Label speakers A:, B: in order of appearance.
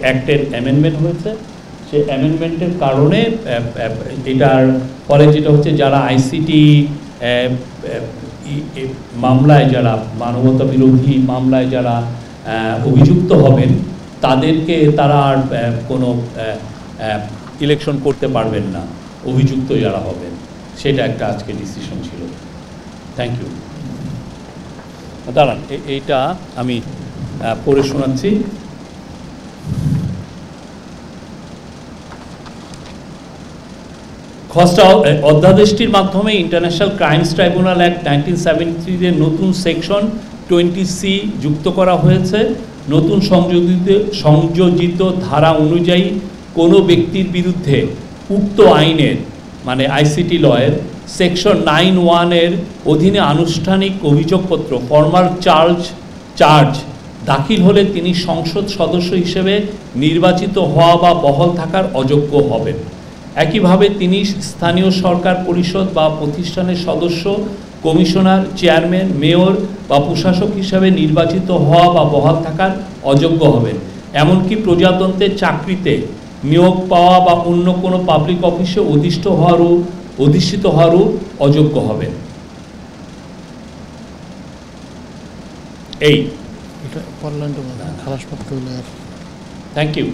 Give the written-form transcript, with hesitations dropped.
A: অ্যাক্টের amendment হয়েছে। সেই অ্যামেন্ডমেন্টের কারণে এটার ফলে যেটা হচ্ছে, যারা আইসিটি মামলায়, যারা মানবতা বিরোধী মামলায় যারা অভিযুক্ত হবেন, তারা আর কোনো ইলেকশন করতে পারবেন না, অভিযুক্ত যারা হবেন। সেটা একটা আজকে ডিসিশন ছিল। Thank you. দাঁড়ান, এইটা আমি পড়ে শোনাচ্ছি। খসড়া অধ্যাদেশটির মাধ্যমে ইন্টারন্যাশনাল ক্রাইমস ট্রাইব্যুনাল অ্যাক্ট 1973 এর নতুন সেকশন 20C যুক্ত করা হয়েছে। নতুন সংযোজিত ধারা অনুযায়ী কোনো ব্যক্তির বিরুদ্ধে উক্ত আইনের, মানে আইসিটি লয়ের সেকশন 9(1) এর অধীনে আনুষ্ঠানিক অভিযোগপত্র, ফর্মাল চার্জ দাখিল হলে তিনি সংসদ সদস্য হিসেবে নির্বাচিত হওয়া বা বহাল থাকার অযোগ্য হবেন। একইভাবে তিনি স্থানীয় সরকার পরিষদ বা প্রতিষ্ঠানের সদস্য, কমিশনার, চেয়ারম্যান, মেয়র বা প্রশাসক হিসাবে নির্বাচিত হওয়া বা বহাল থাকার অযোগ্য হবেন। এমনকি প্রজাতন্ত্রের চাকরিতে নিয়োগ পাওয়া বা অন্য কোনো পাবলিক অফিসে অধিষ্ঠিত হওয়ারও অযোগ্য হবেন। এই
B: থ্যাংক ইউ।